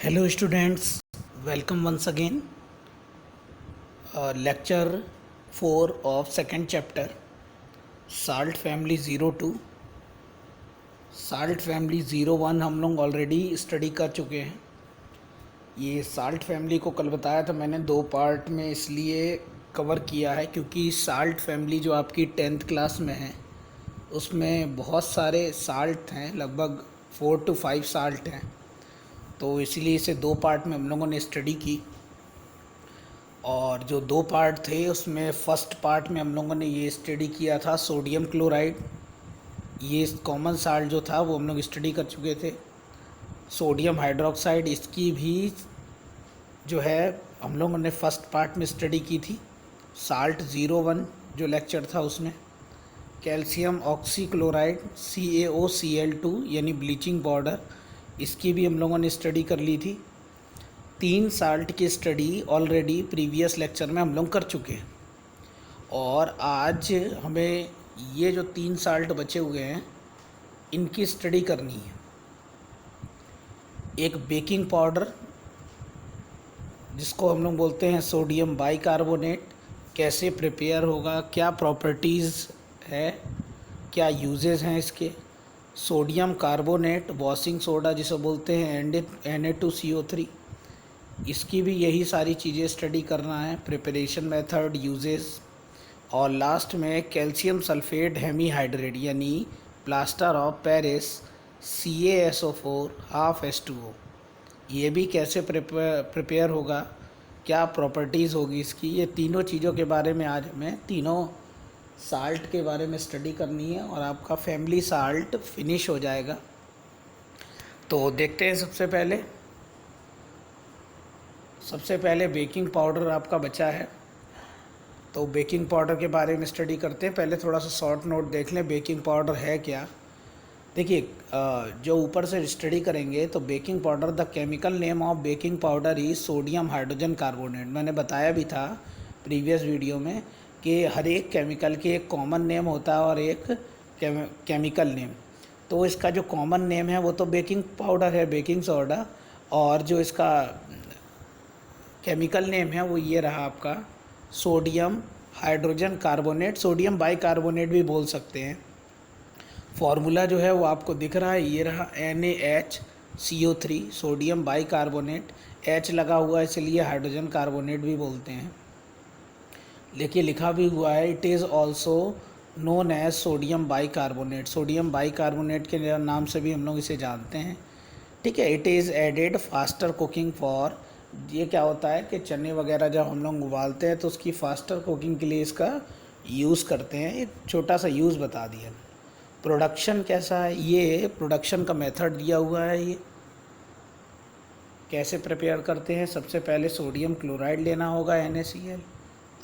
Hello students, welcome once again. Lecture 4 of second chapter, Salt Family 02. Salt Family 01 हम लोग already study कर चुके हैं। ये साल्ट फैमिली को कल बताया था मैंने, दो पार्ट में इसलिए कवर किया है क्योंकि साल्ट फैमिली जो आपकी 10th क्लास में है उसमें बहुत सारे साल्ट हैं, लगभग 4 to 5 साल्ट हैं, तो इसलिए इसे दो पार्ट में हम लोगों ने स्टडी की। और जो दो पार्ट थे उसमें फ़र्स्ट पार्ट में हम लोगों ने ये स्टडी किया था सोडियम क्लोराइड। ये कॉमन साल्ट जो था वो हम लोग स्टडी कर चुके थे। सोडियम हाइड्रोक्साइड, इसकी भी जो है हम लोगों ने फ़र्स्ट पार्ट में स्टडी की थी, साल्ट 01 जो लेक्चर था उसमें। कैल्शियम ऑक्सीक्लोराइड CaOCl2 यानी ब्लीचिंग पाउडर, इसकी भी हम लोगों ने स्टडी कर ली थी। तीन साल्ट की स्टडी ऑलरेडी प्रीवियस लेक्चर में हम लोग कर चुके हैं और आज हमें ये जो तीन साल्ट बचे हुए हैं इनकी स्टडी करनी है। एक बेकिंग पाउडर जिसको हम लोग बोलते हैं सोडियम बाइकार्बोनेट, कैसे प्रिपेयर होगा, क्या प्रॉपर्टीज़ है, क्या यूजेस हैं इसके। सोडियम कार्बोनेट वॉशिंग सोडा जिसे बोलते हैं Na2CO3, इसकी भी यही सारी चीज़ें स्टडी करना है, प्रिपरेशन मेथड, यूजेस। और लास्ट में कैल्शियम सल्फेट हेमीहाइड्रेट यानी plaster of Paris CaSO4 ½ H2O, ये भी कैसे प्रिपेयर होगा, क्या प्रॉपर्टीज़ होगी इसकी। ये तीनों चीज़ों के बारे में आज हमें तीनों साल्ट के बारे में स्टडी करनी है और आपका फैमिली साल्ट फिनिश हो जाएगा। तो देखते हैं सबसे पहले बेकिंग पाउडर आपका बचा है, तो बेकिंग पाउडर के बारे में स्टडी करते हैं। पहले थोड़ा सा शॉर्ट नोट देख लें बेकिंग पाउडर है क्या। देखिए, जो ऊपर से स्टडी करेंगे तो baking powder, the chemical name of baking powder is sodium hydrogen carbonate. मैंने बताया भी था प्रीवियस वीडियो में कि हर एक केमिकल के एक कॉमन नेम होता है और एक केमिकल नेम। तो इसका जो कॉमन नेम है वो तो बेकिंग पाउडर है, बेकिंग सोडा, और जो इसका केमिकल नेम है वो ये रहा आपका sodium hydrogen carbonate, sodium bicarbonate भी बोल सकते हैं। फार्मूला जो है वो आपको दिख रहा है, ये रहा NaHCO3 सोडियम बाइकार्बोनेट, H लगा हुआ है इसलिए हाइड्रोजन कार्बोनेट भी बोलते हैं। देखिए लिखा भी हुआ है, it is also known as sodium bicarbonate, sodium bicarbonate के नाम से भी हम लोग इसे जानते हैं। ठीक है, it is added faster cooking for, ये क्या होता है कि चने वगैरह जब हम लोग उबालते हैं तो उसकी फास्टर कुकिंग के लिए इसका यूज़ करते हैं। एक छोटा सा यूज़ बता दिया। प्रोडक्शन कैसा है, ये प्रोडक्शन का मेथड दिया हुआ है, ये कैसे प्रिपेयर करते हैं। सबसे पहले सोडियम क्लोराइड लेना होगा NaCl,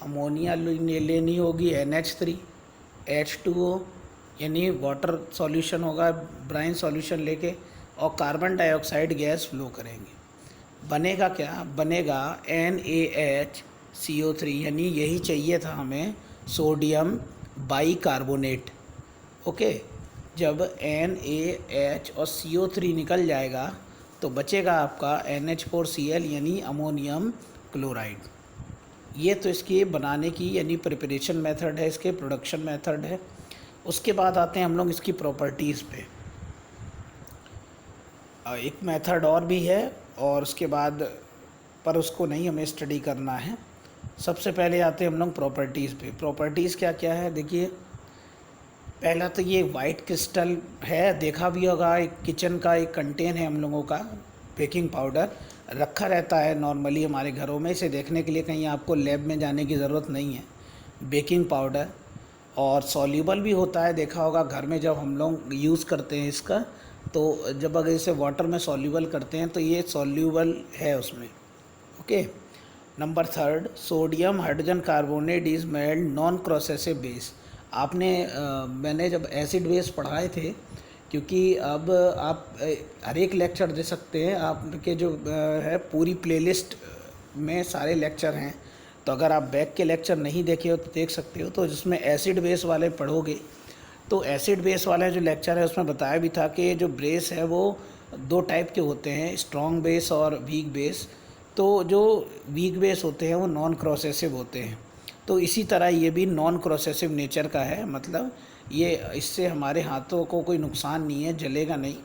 अमोनिया लेनी होगी NH3, H2O यानी वाटर सॉल्यूशन होगा, ब्राइन सॉल्यूशन लेके, और कार्बन डाइऑक्साइड गैस फ्लो करेंगे। बनेगा क्या, बनेगा NaHCO3 यानी यही चाहिए था हमें, सोडियम बाइकार्बोनेट। ओके, जब NaH और CO3 निकल जाएगा तो बचेगा आपका NH4Cl यानी अमोनियम क्लोराइड। ये तो इसकी बनाने की यानी प्रिपरेशन मेथड है, इसके प्रोडक्शन मेथड है। उसके बाद आते हैं हम लोग इसकी प्रॉपर्टीज़ पे। एक मेथड और भी है और उसके बाद, पर उसको नहीं हमें स्टडी करना है। सबसे पहले आते हैं हम लोग प्रॉपर्टीज़ पे। प्रॉपर्टीज़ क्या क्या है, देखिए पहला तो ये वाइट क्रिस्टल है, देखा भी होगा, एक किचन का एक कंटेन है हम लोगों का, बेकिंग पाउडर रखा रहता है नॉर्मली हमारे घरों में। इसे देखने के लिए कहीं आपको लैब में जाने की ज़रूरत नहीं है। बेकिंग पाउडर और सॉल्यूबल भी होता है, देखा होगा घर में जब हम लोग यूज़ करते हैं इसका, तो जब अगर इसे वाटर में सॉल्यूबल करते हैं तो ये सॉल्यूबल है उसमें। Okay, number third, sodium hydrogen carbonate is made non progressive base. मैंने जब एसिड बेस पढ़ाए थे, क्योंकि अब आप हर एक लेक्चर दे सकते हैं, आपके जो है पूरी प्लेलिस्ट में सारे लेक्चर हैं, तो अगर आप बैक के लेक्चर नहीं देखे हो तो देख सकते हो। तो जिसमें एसिड बेस वाले पढ़ोगे तो एसिड बेस वाले जो लेक्चर है उसमें बताया भी था कि जो बेस है वो दो टाइप के होते हैं, स्ट्रॉन्ग बेस और वीक बेस। तो जो वीक बेस होते हैं वो नॉन क्रॉसेसिव होते हैं। तो इसी तरह ये भी नॉन क्रॉसेसिव नेचर का है, मतलब ये इससे हमारे हाथों को कोई नुकसान नहीं है, जलेगा नहीं।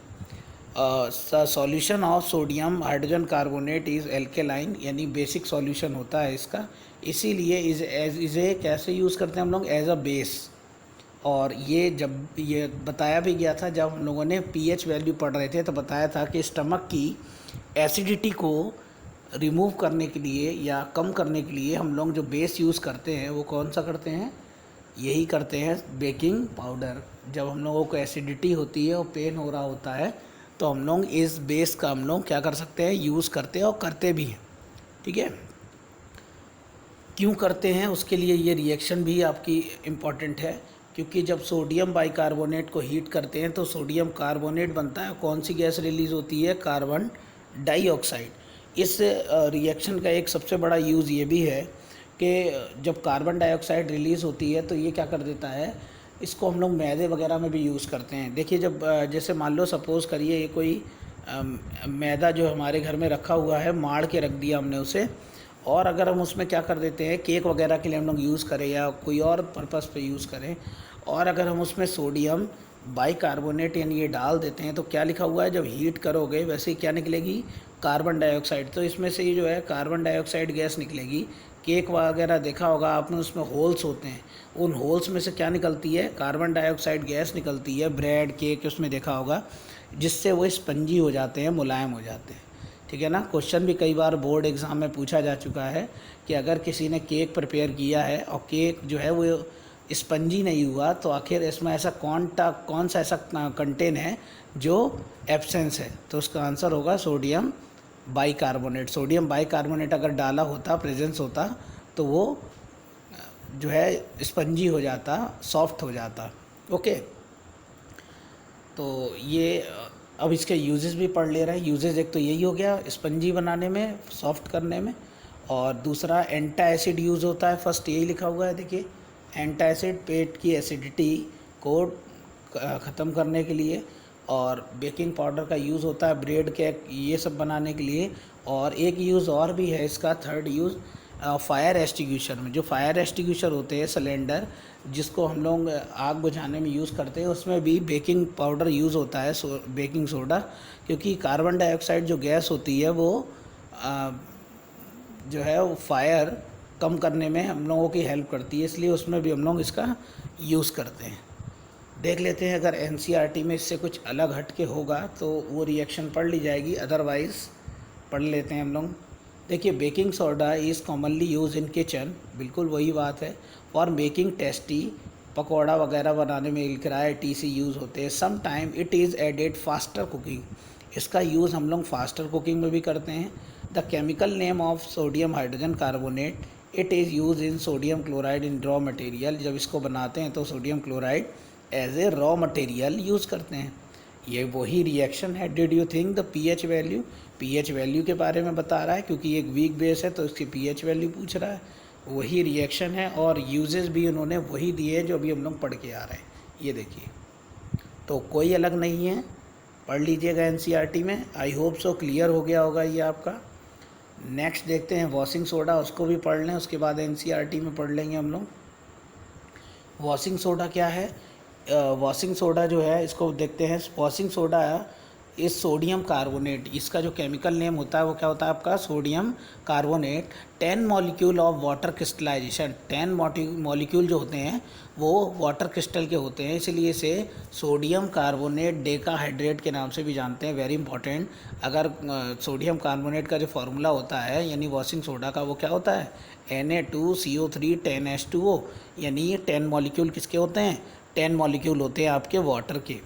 Solution of sodium hydrogen carbonate is alkaline, यानी बेसिक सॉल्यूशन होता है इसका, इसीलिए इसे कैसे यूज़ करते हैं हम लोग, एज अ बेस। और ये जब ये बताया भी गया था जब हम लोगों ने पीएच वैल्यू पढ़ रहे थे, तो बताया था कि स्टमक की एसिडिटी को रिमूव करने के लिए या कम करने के लिए हम लोग जो बेस यूज़ करते हैं वो कौन सा करते हैं, यही करते हैं, बेकिंग पाउडर। जब हम लोगों को एसिडिटी होती है और पेन हो रहा होता है तो हम लोग इस बेस का हम लोग क्या कर सकते हैं, यूज़ करते हैं और करते भी हैं। ठीक है, क्यों करते हैं उसके लिए ये रिएक्शन भी आपकी इम्पॉर्टेंट है, क्योंकि जब सोडियम बाइकार्बोनेट को हीट करते हैं तो सोडियम कार्बोनेट बनता है, कौन सी गैस रिलीज़ होती है, कार्बन डाइऑक्साइड। इस रिएक्शन का एक सबसे बड़ा यूज़ ये भी है कि जब कार्बन डाइऑक्साइड रिलीज़ होती है तो ये क्या कर देता है, इसको हम लोग मैदे वगैरह में भी यूज़ करते हैं। देखिए जब जैसे मान लो सपोज़ करिए ये कोई मैदा जो हमारे घर में रखा हुआ है, माड़ के रख दिया हमने उसे, और अगर हम उसमें क्या कर देते हैं, केक वगैरह के लिए हम लोग यूज़ करें या कोई और पर्पज़ पे यूज़ करें, और अगर हम उसमें सोडियम बाइकार्बोनेट यानी ये डाल देते हैं तो क्या लिखा हुआ है, जब हीट करोगे वैसे ही क्या निकलेगी, कार्बन डाइऑक्साइड। तो इसमें से ये जो है कार्बन डाइऑक्साइड गैस निकलेगी। केक वगैरह देखा होगा आपने, उसमें होल्स होते हैं, उन होल्स में से क्या निकलती है, कार्बन डाइऑक्साइड गैस निकलती है। ब्रेड केक उसमें देखा होगा, जिससे वो स्पंजी हो जाते हैं, मुलायम हो जाते हैं। ठीक है ना। क्वेश्चन भी कई बार बोर्ड एग्ज़ाम में पूछा जा चुका है कि अगर किसी ने केक प्रिपेयर किया है और केक जो है वो स्पंजी नहीं हुआ तो आखिर इसमें ऐसा कौन सा ऐसा कंटेन है जो एब्सेंस है, तो उसका आंसर होगा सोडियम बाइकार्बोनेट। सोडियम बाइकार्बोनेट अगर डाला होता, प्रेजेंस होता, तो वो जो है स्पंजी हो जाता, सॉफ्ट हो जाता। ओके, तो ये अब इसके यूजेस भी पढ़ ले रहे हैं। यूजेस एक तो यही हो गया स्पंजी बनाने में, सॉफ्ट करने में, और दूसरा एंटा एसिड यूज़ होता है, फर्स्ट यही लिखा हुआ है देखिए, एंटा एसिड पेट की एसिडिटी को ख़त्म करने के लिए, और बेकिंग पाउडर का यूज़ होता है ब्रेड केक ये सब बनाने के लिए। और एक यूज़ और भी है इसका, थर्ड यूज़ फायर एक्सटिंग्विशर में। जो फायर एक्सटिंग्विशर होते हैं सिलेंडर, जिसको हम लोग आग बुझाने में यूज़ करते हैं, उसमें भी बेकिंग पाउडर यूज़ होता है, बेकिंग सोडा, क्योंकि कार्बन डाइऑक्साइड जो गैस होती है वो जो है वो फायर कम करने में हम लोगों की हेल्प करती है, इसलिए उसमें भी हम लोग इसका यूज़ करते हैं। देख लेते हैं, अगर एनसीईआरटी में इससे कुछ अलग हट के होगा तो वो रिएक्शन पढ़ ली जाएगी, अदरवाइज़ पढ़ लेते हैं हम लोग। देखिए baking soda is commonly use in kitchen, बिल्कुल वही बात है, फॉर मेकिंग टेस्टी, पकौड़ा वगैरह बनाने में इलकराए टीसी यूज़ होते हैं। Some time it is added faster cooking, इसका यूज़ हम लोग फास्टर कुकिंग में भी करते हैं। The chemical name of sodium hydrogen carbonate, it is use in sodium chloride in raw material, जब इसको बनाते हैं तो sodium chloride as a raw material use करते हैं। ये वही रिएक्शन है। Did you think the pH value, pH value के बारे में बता रहा है, क्योंकि एक वीक बेस है तो इसकी पीएच वैल्यू पूछ रहा है, वही रिएक्शन है। और यूजेस भी उन्होंने वही दिए हैं जो अभी हम लोग पढ़ के आ रहे हैं, ये देखिए, तो कोई अलग नहीं है, पढ़ लीजिएगा एनसीईआरटी में। आई होप सो क्लियर हो गया होगा ये आपका। नेक्स्ट देखते हैं वॉशिंग सोडा, उसको भी पढ़ लें, उसके बाद एनसीईआरटी में पढ़ लेंगे हम लोग। वॉशिंग सोडा क्या है, वॉशिंग सोडा जो है इसको देखते हैं। वॉशिंग सोडा इस सोडियम कार्बोनेट, इसका जो केमिकल नेम होता है वो क्या होता है आपका, sodium carbonate. 10 molecule of water crystallisation, 10 molecule जो होते हैं वो वाटर क्रिस्टल के होते हैं, इसलिए इसे सोडियम कार्बोनेट डेकाहाइड्रेट के नाम से भी जानते हैं। वेरी इंपॉर्टेंट, अगर सोडियम कार्बोनेट का जो फार्मूला होता है यानी वॉशिंग सोडा का, वो क्या होता है, Na2CO3 10H2O, यानी ये 10 मॉलिक्यूल किसके होते हैं, 10 मॉलिक्यूल होते हैं आपके वाटर के।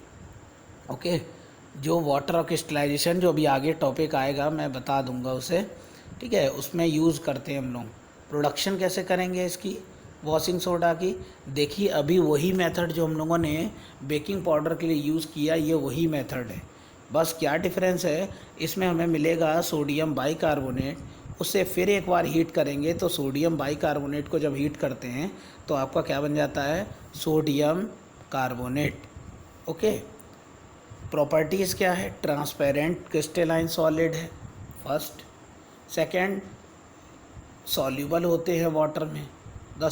ओके, जो वाटर क्रिस्टलाइजेशन जो अभी आगे टॉपिक आएगा मैं बता दूंगा उसे, ठीक है, उसमें यूज़ करते हैं हम लोग। प्रोडक्शन कैसे करेंगे इसकी वॉशिंग सोडा की, देखिए अभी वही मेथड जो हम लोगों ने बेकिंग पाउडर के लिए यूज़ किया, ये वही मेथड है, बस क्या डिफरेंस है, इसमें हमें मिलेगा सोडियम बाइकार्बोनेट, उससे फिर एक बार हीट करेंगे तो सोडियम बाइकार्बोनेट को जब हीट करते हैं तो आपका क्या बन जाता है, सोडियम कार्बोनेट। ओके, प्रॉपर्टीज़ क्या है, ट्रांसपेरेंट क्रिस्टलाइन सॉलिड है फर्स्ट। सेकंड, सॉल्यूबल होते हैं वाटर में। The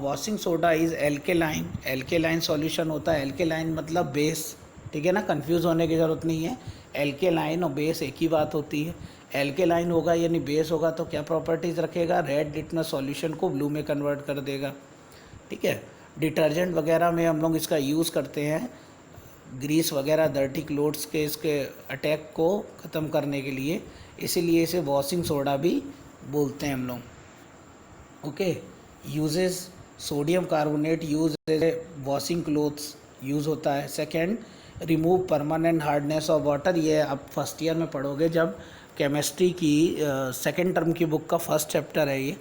washing soda is alkaline, alkaline solution होता है। एल्केलाइन मतलब बेस, ठीक है ना, कंफ्यूज होने की ज़रूरत नहीं है। एल्केलाइन और बेस एक ही बात होती है। एल्केलाइन होगा यानी बेस होगा तो क्या प्रॉपर्टीज़ रखेगा, रेड लिटमस सॉल्यूशन को ब्लू में कन्वर्ट कर देगा, ठीक है। डिटर्जेंट वगैरह में हम लोग इसका यूज़ करते हैं, ग्रीस वगैरह डर्टी क्लोथ्स के इसके अटैक को ख़त्म करने के लिए, इसीलिए इसे वॉशिंग सोडा भी बोलते हैं हम लोग। Okay, uses, sodium carbonate use as washing clothes use होता है। Second, remove permanent hardness of water, ये आप फर्स्ट ईयर में पढ़ोगे जब केमिस्ट्री की सेकंड टर्म की बुक का फर्स्ट चैप्टर है ये।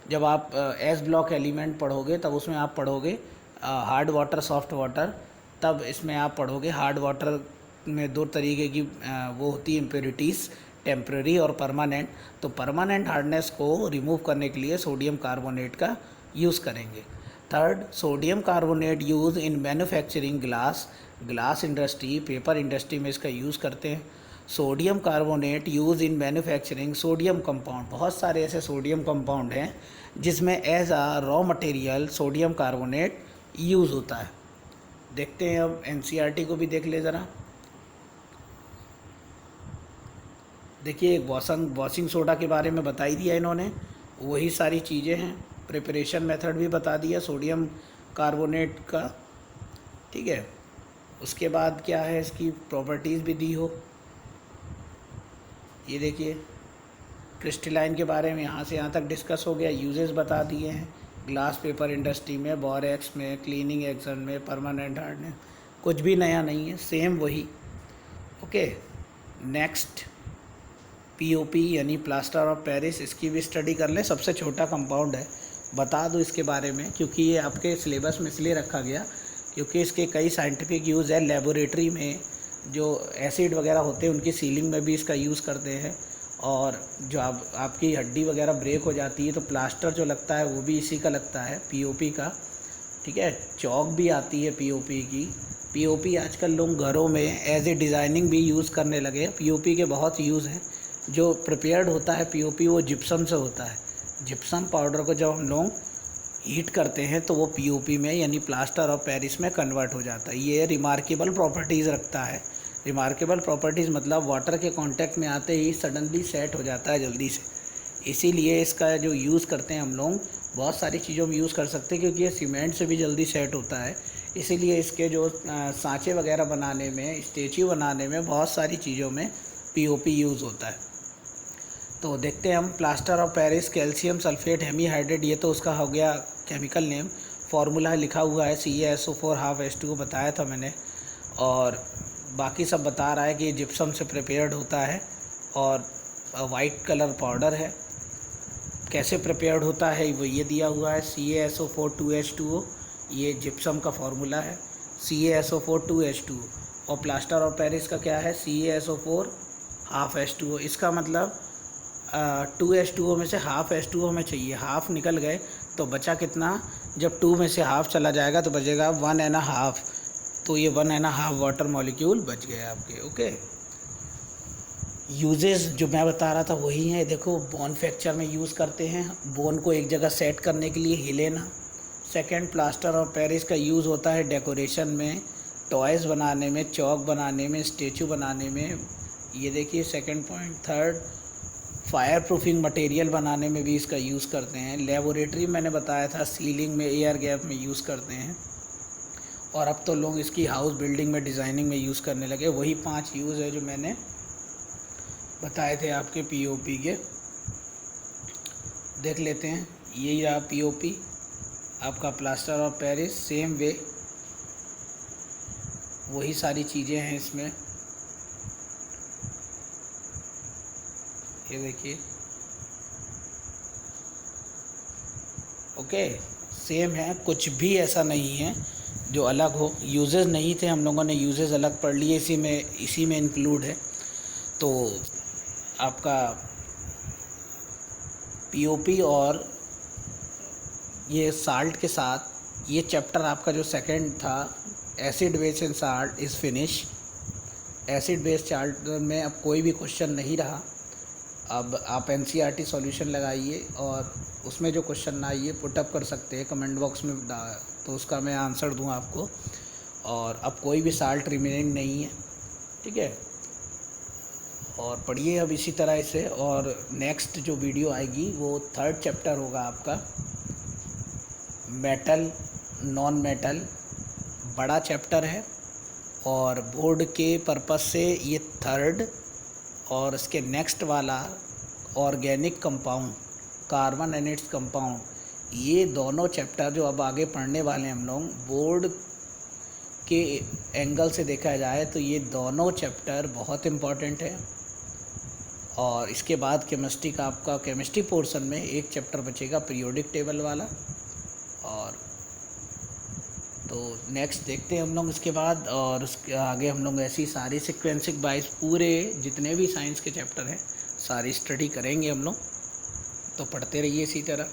जब आप एस ब्लॉक एलिमेंट पढ़ोगे तब उसमें आप पढ़ोगे हार्ड वाटर सॉफ्ट वाटर, तब इसमें आप पढ़ोगे हार्ड वाटर में दो तरीके की वो होती है इम्प्योरिटीज़, टेम्प्रेरी और परमानेंट। तो परमानेंट हार्डनेस को रिमूव करने के लिए सोडियम कार्बोनेट का यूज़ करेंगे। Third, sodium carbonate use in manufacturing glass, glass industry, paper industry में इसका यूज़ करते हैं। Sodium carbonate use in manufacturing sodium compound, बहुत सारे ऐसे सोडियम कंपाउंड हैं जिसमें as a raw material sodium carbonate use होता है। देखते हैं अब एनसीईआरटी को भी देख ले ज़रा। देखिए, वॉशिंग सोडा के बारे में बता ही दिया इन्होंने, वही सारी चीज़ें हैं। प्रिपरेशन मेथड भी बता दिया सोडियम कार्बोनेट का, ठीक है। उसके बाद क्या है, इसकी प्रॉपर्टीज़ भी दी हो। ये देखिए, क्रिस्टलाइन के बारे में यहाँ से यहाँ तक डिस्कस हो गया, यूजेस बता दिए हैं। ग्लास पेपर इंडस्ट्री में, बोरेक्स में, क्लीनिंग एक्शन में, परमानेंट हार्डनेस, कुछ भी नया नहीं है, सेम वही। ओके, नेक्स्ट पीओपी यानी प्लास्टर ऑफ पेरिस, इसकी भी स्टडी कर लें। सबसे छोटा कंपाउंड है, बता दो इसके बारे में, क्योंकि ये आपके सिलेबस में इसलिए रखा गया क्योंकि इसके कई साइंटिफिक यूज़ है। लेबोरेटरी में जो एसिड वगैरह होते हैं उनकी सीलिंग में भी इसका यूज़ करते हैं, और जो आपकी हड्डी वगैरह ब्रेक हो जाती है तो प्लास्टर जो लगता है वो भी इसी का लगता है, पीओपी का, ठीक है। चौक भी आती है पीओपी की। पीओपी आजकल लोग घरों में एज ए डिज़ाइनिंग भी यूज़ करने लगे हैं। पीओपी के बहुत यूज़ हैं। जो प्रिपेयर्ड होता है पीओपी वो जिप्सम से होता है। जिप्सम पाउडर को जब हम लोग हीट करते हैं तो वो पीओपी में यानी प्लास्टर ऑफ पेरिस में कन्वर्ट हो जाता है। ये रिमार्केबल प्रॉपर्टीज़ रखता है। रिमार्केबल प्रॉपर्टीज़ मतलब वाटर के कांटेक्ट में आते ही सडनली सेट हो जाता है जल्दी से, इसीलिए इसका जो यूज़ करते हैं हम लोग बहुत सारी चीज़ों में यूज़ कर सकते हैं, क्योंकि ये सीमेंट से भी जल्दी सेट होता है। इसीलिए इसके जो सांचे वगैरह बनाने में, स्टेचू बनाने में, बहुत सारी चीज़ों में पीओपी यूज़ होता है। तो देखते हैं हम, plaster of Paris calcium sulphate hemihydrate, ये तो उसका हो गया केमिकल नेम। फार्मूला लिखा हुआ है CaSO4 हाफ H2O बताया था मैंने, और बाकी सब बता रहा है कि जिप्सम से प्रिपेयर्ड होता है और वाइट कलर पाउडर है। कैसे प्रिपेयर्ड होता है वो ये दिया हुआ है, CaSO4 2H2O, ये जिप्सम का फार्मूला है, CaSO4 2H2O। और प्लास्टर ऑफ पेरिस का क्या है, CaSO4 हाफ H2O। इसका मतलब 2H2O में से हाफ H2O में चाहिए, हाफ निकल गए तो बचा कितना, जब 2 में से हाफ चला जाएगा तो बचेगा 1.5, तो ये 1.5 वाटर मॉलिक्यूल बच गए आपके। ओके, यूजेस जो मैं बता रहा था वही है। देखो, बोन फ्रैक्चर में यूज़ करते हैं, बोन को एक जगह सेट करने के लिए हिले ना। सेकेंड, प्लास्टर ऑफ पेरिस का यूज़ होता है डेकोरेशन में, टॉयज़ बनाने में, चौक बनाने में, स्टेचू बनाने में, ये देखिए second point. Third, fire proofing material बनाने में भी इसका यूज़ करते हैं। लेबोरेटरी मैंने बताया था, सीलिंग में, एयर गैप में यूज़ करते हैं, और अब तो लोग इसकी हाउस बिल्डिंग में, डिज़ाइनिंग में यूज़ करने लगे। वही 5 यूज़ है जो मैंने बताए थे आपके पीओपी के। देख लेते हैं, यही रहा पीओपी आपका plaster of Paris, same way वही सारी चीज़ें हैं इसमें। ये देखिए, ओके, सेम है, कुछ भी ऐसा नहीं है जो अलग हो। यूजेस नहीं थे, हम लोगों ने यूजेस अलग पढ़ लिए, इसी में इंक्लूड है। तो आपका पीओपी और ये साल्ट के साथ ये चैप्टर आपका जो सेकंड था, acid base and salt, is finish. Acid base chart में अब कोई भी क्वेश्चन नहीं रहा। अब आप एनसीईआरटी सॉल्यूशन लगाइए और उसमें जो क्वेश्चन ना आइए पुटअप कर सकते हैं कमेंट बॉक्स में, तो उसका मैं आंसर दूँ आपको। और अब कोई भी साल्ट रिमेनिंग नहीं है, ठीक है। और पढ़िए अब इसी तरह इसे। और नेक्स्ट जो वीडियो आएगी वो 3rd चैप्टर होगा आपका, मेटल नॉन मेटल, बड़ा चैप्टर है और बोर्ड के पर्पस से ये 3rd। और इसके नेक्स्ट वाला organic compound, carbon and its compound, ये दोनों चैप्टर जो अब आगे पढ़ने वाले हैं हम लोग, बोर्ड के एंगल से देखा जाए तो ये दोनों चैप्टर बहुत इम्पॉर्टेंट है। और इसके बाद केमिस्ट्री का आपका केमिस्ट्री पोर्शन में एक चैप्टर बचेगा पीरियोडिक टेबल वाला। और तो नेक्स्ट देखते हैं हम लोग इसके बाद, और उसके आगे हम लोग ऐसी सारी सीक्वेंसिंग वाइज पूरे जितने भी साइंस के चैप्टर हैं सारी स्टडी करेंगे हम लोग। तो पढ़ते रहिए इसी तरह।